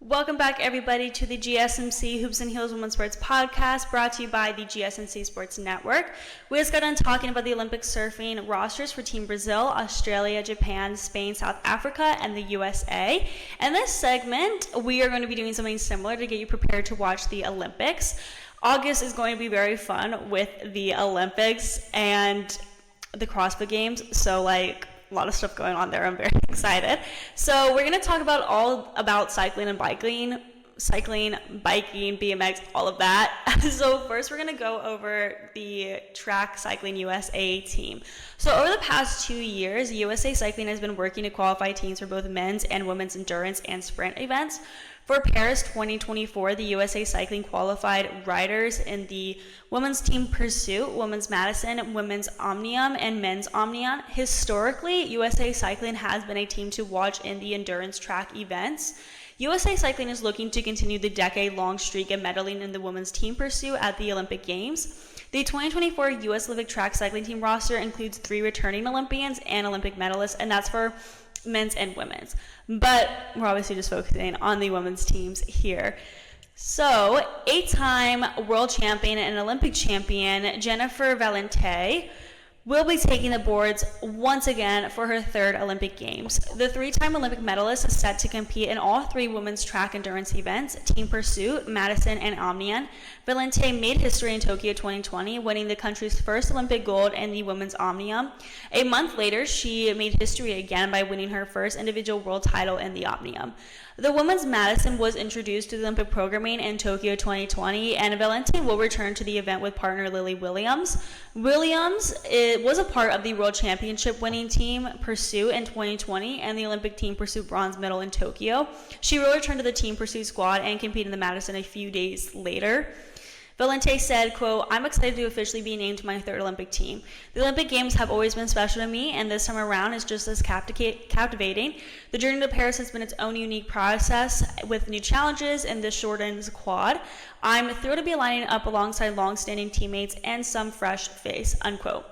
Welcome back, everybody, to the GSMC Hoops and Heels Women's Sports Podcast, brought to you by the GSMC Sports Network. We just got done talking about the Olympic surfing rosters for Team Brazil, Australia, Japan, Spain, South Africa, and the USA. In this segment, we are going to be doing something similar to get you prepared to watch the Olympics. August is going to be very fun with the Olympics and the CrossFit Games, so a lot of stuff going on there. I'm very excited. So we're going to talk about all about cycling and biking, BMX, all of that. So first we're going to go over the Track Cycling USA team. So over the past 2 years, USA Cycling has been working to qualify teams for both men's and women's endurance and sprint events. For Paris 2024, the USA Cycling qualified riders in the women's team Pursuit, women's Madison, women's Omnium, and men's Omnium. Historically, USA Cycling has been a team to watch in the endurance track events. USA Cycling is looking to continue the decade-long streak of medaling in the women's team Pursuit at the Olympic Games. The 2024 U.S. Olympic Track Cycling team roster includes 3 returning Olympians and Olympic medalists, and that's for men's and women's. But we're obviously just focusing on the women's teams here. So, 8-time world champion and Olympic champion Jennifer Valente will be taking the boards once again for her 3rd Olympic Games. The 3-time Olympic medalist is set to compete in all 3 women's track endurance events, Team Pursuit, Madison, and Omnium. Valente made history in Tokyo 2020, winning the country's first Olympic gold in the women's Omnium. A month later, she made history again by winning her first individual world title in the Omnium. The women's Madison was introduced to the Olympic programming in Tokyo 2020, and Valente will return to the event with partner Lily Williams. Williams was a part of the World Championship winning team Pursuit in 2020 and the Olympic team Pursuit bronze medal in Tokyo. She will return to the team Pursuit squad and compete in the Madison a few days later. Valente said, quote, "I'm excited to officially be named to my 3rd Olympic team. The Olympic Games have always been special to me, and this time around is just as captivating. The journey to Paris has been its own unique process with new challenges in this shortened quad. I'm thrilled to be lining up alongside long-standing teammates and some fresh face," unquote.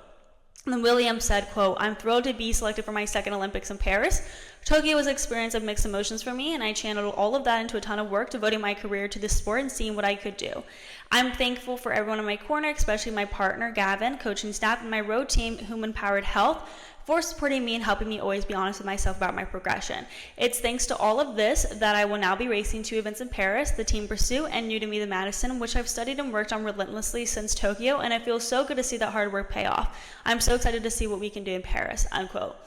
And then Williams said, quote, "I'm thrilled to be selected for my 2nd Olympics in Paris. Tokyo was an experience of mixed emotions for me, and I channeled all of that into a ton of work, devoting my career to this sport and seeing what I could do. I'm thankful for everyone in my corner, especially my partner, Gavin, coaching staff, and my road team, Human Powered Health, for supporting me and helping me always be honest with myself about my progression. It's thanks to all of this that I will now be racing 2 events in Paris, the Team Pursuit, and new to me, the Madison, which I've studied and worked on relentlessly since Tokyo, and it feels so good to see that hard work pay off. I'm so excited to see what we can do in Paris," unquote.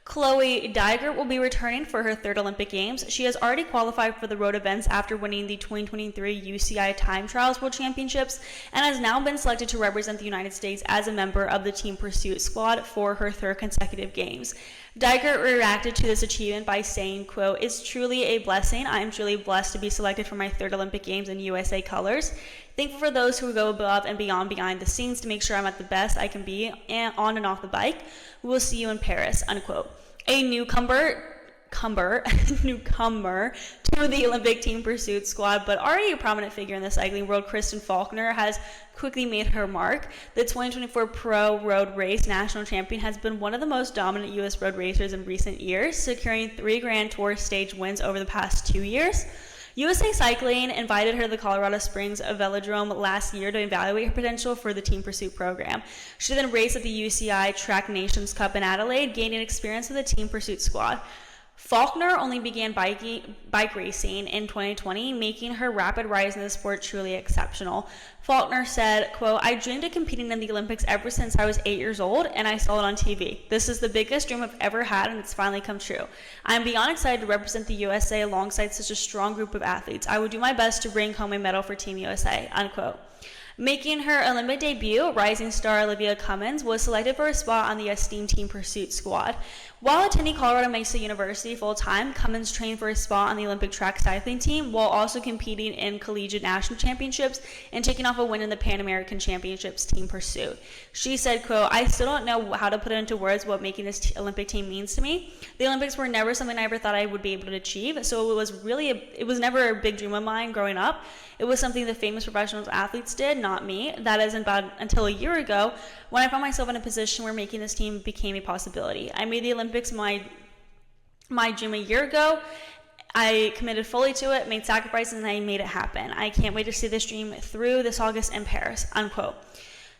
Chloé Dygert will be returning for her 3rd Olympic Games. She has already qualified for the road events after winning the 2023 UCI Time Trials World Championships and has now been selected to represent the United States as a member of the Team Pursuit squad for her 3rd consecutive games. Dygert reacted to this achievement by saying, quote, "It's truly a blessing. I am truly blessed to be selected for my 3rd Olympic Games in USA colors. Thankful for those who go above and beyond behind the scenes to make sure I'm at the best I can be on and off the bike. We will see you in Paris," unquote. A newcomer to the Olympic Team Pursuit squad, but already a prominent figure in the cycling world, Kristen Faulkner, has quickly made her mark. The 2024 Pro Road Race national champion has been one of the most dominant U.S. road racers in recent years, securing 3 Grand Tour stage wins over the past 2 years. USA Cycling invited her to the Colorado Springs Velodrome last year to evaluate her potential for the Team Pursuit program. She then raced at the UCI Track Nations Cup in Adelaide, gaining experience with the Team Pursuit squad. Faulkner only began bike racing in 2020, making her rapid rise in the sport truly exceptional. Faulkner said, quote, "I dreamed of competing in the Olympics ever since I was 8 years old, and I saw it on TV. This is the biggest dream I've ever had, and it's finally come true. I'm beyond excited to represent the USA alongside such a strong group of athletes. I will do my best to bring home a medal for Team USA," unquote. Making her Olympic debut, rising star Olivia Cummins was selected for a spot on the esteemed Team Pursuit squad. While attending Colorado Mesa University full-time, Cummins trained for a spot on the Olympic track cycling team while also competing in collegiate national championships and taking off a win in the Pan American Championships Team Pursuit. She said, quote, "I still don't know how to put it into words what making this Olympic team means to me. The Olympics were never something I ever thought I would be able to achieve, so it was never a big dream of mine growing up. It was something the famous professional athletes did, not me. That isn't about until a year ago when I found myself in a position where making this team became a possibility. I made the Olympics my dream a year ago, I committed fully to it, made sacrifices, and I made it happen. I can't wait to see this dream through this August in Paris, unquote.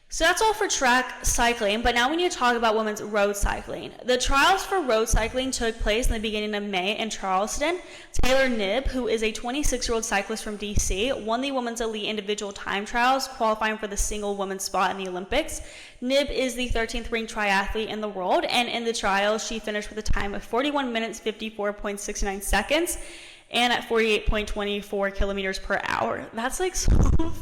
So that's all for track cycling, but now we need to talk about women's road cycling. The trials for road cycling took place in the beginning of May in Charleston. Taylor Knibb, who is a 26-year-old cyclist from DC, won the women's elite individual time trials, qualifying for the single women's spot in the Olympics. Knibb is the 13th ranked triathlete in the world, and in the trials, she finished with a time of 41 minutes, 54.69 seconds, and at 48.24 kilometers per hour. That's like so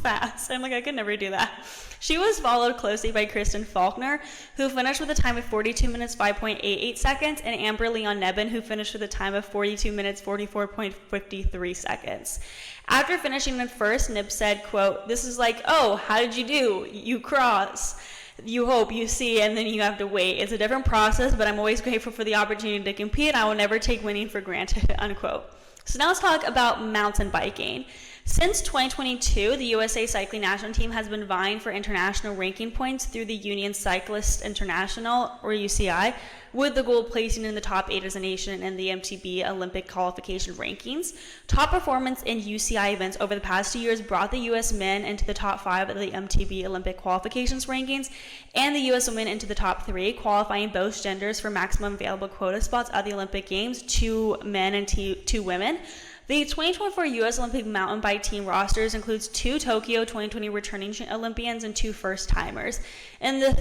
fast. I'm like, I could never do that. She was followed closely by Kristen Faulkner, who finished with a time of 42 minutes, 5.88 seconds, and Amber Leon Nebben, who finished with a time of 42 minutes, 44.53 seconds. After finishing in first, Knibb said, quote, "This is like, oh, how did you do? You cross. You hope, you see, and then you have to wait. It's a different process, but I'm always grateful for the opportunity to compete, and I will never take winning for granted," unquote. So now let's talk about mountain biking. Since 2022, the USA Cycling National Team has been vying for international ranking points through the Union Cyclist International, or UCI, with the goal of placing in the top 8 as a nation in the MTB Olympic qualification rankings. Top performance in UCI events over the past 2 years brought the U.S. men into the top 5 of the MTB Olympic qualifications rankings, and the U.S. women into the top 3, qualifying both genders for maximum available quota spots at the Olympic Games, 2 men and 2 women. The 2024 U.S. Olympic mountain bike team rosters includes 2 Tokyo 2020 returning Olympians and 2 first-timers. In the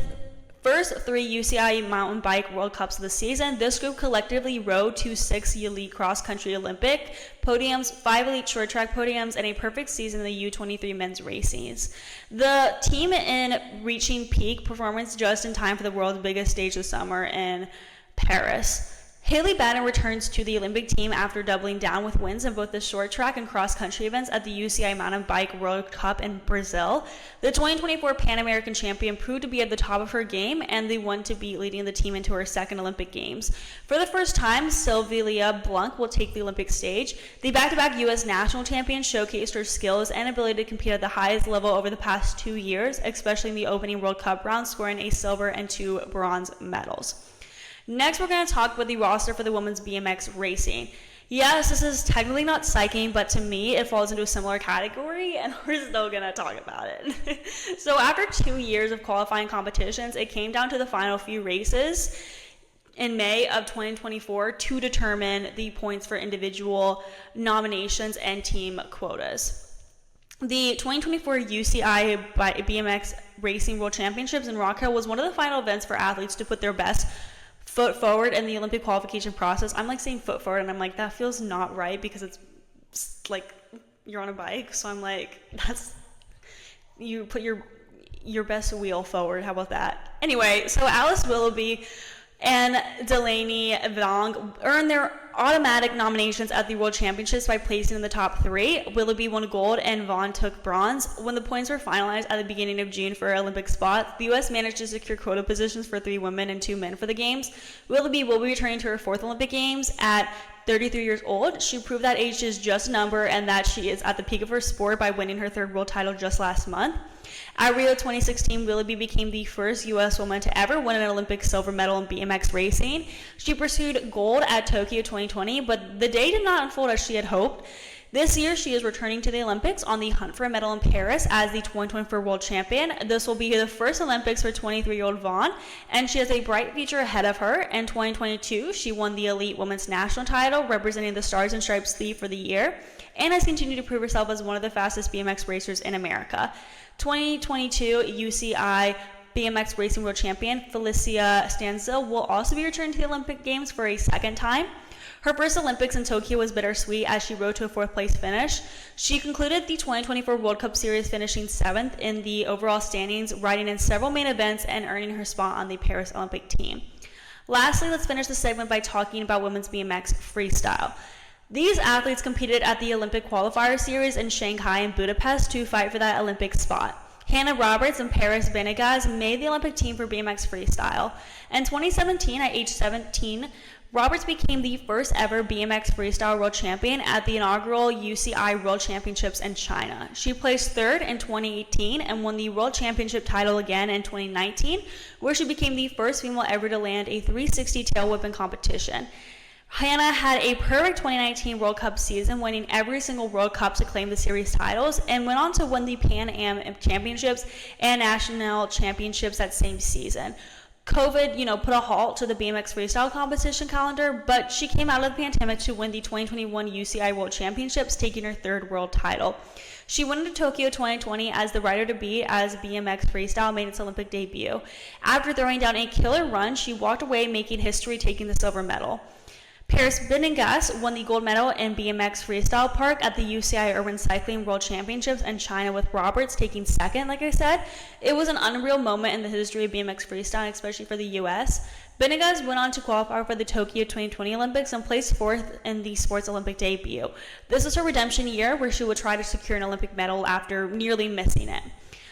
first 3 UCI mountain bike World Cups of the season, this group collectively rode to 6 elite cross-country Olympic podiums, 5 elite short track podiums, and a perfect season in the U23 men's races. The team in reaching peak performance just in time for the world's biggest stage this summer in Paris. Haley Batten returns to the Olympic team after doubling down with wins in both the short track and cross-country events at the UCI Mountain Bike World Cup in Brazil. The 2024 Pan American champion proved to be at the top of her game and the one to beat, leading the team into her second Olympic Games. For the first time, Savilia will take the Olympic stage. The back-to-back U.S. national champion showcased her skills and ability to compete at the highest level over the past 2 years, especially in the opening World Cup round, scoring a silver and 2 bronze medals. Next, we're going to talk about the roster for the women's BMX racing. Yes, this is technically not cycling, but to me, it falls into a similar category, and we're still going to talk about it. So after 2 years of qualifying competitions, it came down to the final few races in May of 2024 to determine the points for individual nominations and team quotas. The 2024 UCI BMX Racing World Championships in Rock Hill was one of the final events for athletes to put their best foot forward in the Olympic qualification process. I'm like saying foot forward, and I'm like, that feels not right because it's like you're on a bike. So I'm like, that's, you put your best wheel forward. How about that? Anyway, so Alise Willoughby and Daleny Vaughn earned their automatic nominations at the World Championships by placing in the top 3. Willoughby won gold and Vaughn took bronze. When the points were finalized at the beginning of June for Olympic spots, the U.S. managed to secure quota positions for 3 women and 2 men for the Games. Willoughby will be returning to her 4th Olympic Games at 33 years old. She proved that age is just a number and that she is at the peak of her sport by winning her 3rd world title just last month. At Rio 2016, Willoughby became the first U.S. woman to ever win an Olympic silver medal in BMX racing. She pursued gold at Tokyo 2020, but the day did not unfold as she had hoped. This year, she is returning to the Olympics on the hunt for a medal in Paris as the 2024 world champion. This will be the first Olympics for 23-year-old Vaughn, and she has a bright future ahead of her. In 2022, she won the elite women's national title, representing the Stars and Stripes sleeve for the year, and has continued to prove herself as one of the fastest BMX racers in America. 2022 UCI BMX Racing World Champion Felicia Stancil will also be returning to the Olympic Games for a 2nd time. Her first Olympics in Tokyo was bittersweet as she rode to a 4th place finish. She concluded the 2024 World Cup Series finishing 7th in the overall standings, riding in several main events and earning her spot on the Paris Olympic team. Lastly, let's finish the segment by talking about women's BMX freestyle. These athletes competed at the Olympic Qualifier Series in Shanghai and Budapest to fight for that Olympic spot. Hannah Roberts and Perris Benegas made the Olympic team for BMX freestyle. In 2017, at age 17, Roberts became the first ever BMX freestyle world champion at the inaugural UCI World Championships in China. She placed 3rd in 2018 and won the World Championship title again in 2019, where she became the first female ever to land a 360 tail whip in competition. Hannah had a perfect 2019 World Cup season, winning every single World Cup to claim the series titles, and went on to win the Pan Am Championships and National Championships that same season. COVID, put a halt to the BMX freestyle competition calendar, but she came out of the pandemic to win the 2021 UCI World Championships, taking her third world title. She went into Tokyo 2020 as the rider to beat as BMX freestyle made its Olympic debut. After throwing down a killer run, she walked away making history, taking the silver medal. Perris Benegas won the gold medal in BMX freestyle park at the UCI Urban Cycling World Championships in China, with Roberts taking second. Like I said, it was an unreal moment in the history of BMX freestyle, especially for the US. Benegas went on to qualify for the Tokyo 2020 Olympics and placed fourth in the sports Olympic debut. This was her redemption year, where she would try to secure an Olympic medal after nearly missing it.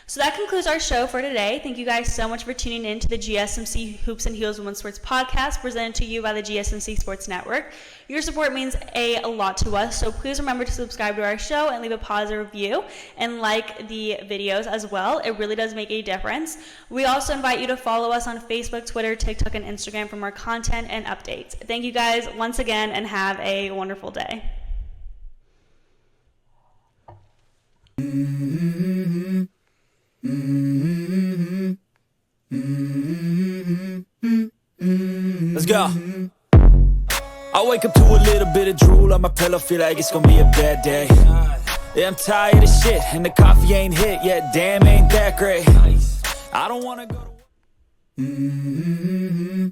So that concludes our show for today. Thank you guys so much for tuning in to the GSMC Hoops and Heels Women's Sports Podcast, presented to you by the GSMC Sports Network. Your support means a lot to us, so please remember to subscribe to our show and leave a positive review and like the videos as well. It really does make a difference. We also invite you to follow us on Facebook, Twitter, TikTok, and Instagram for more content and updates. Thank you guys once again, and have a wonderful day. Let's go. I wake up to a little bit of drool on my pillow, feel like it's gonna be a bad day. Yeah, I'm tired of shit, and the coffee ain't hit yet, damn, ain't that great. I don't wanna go to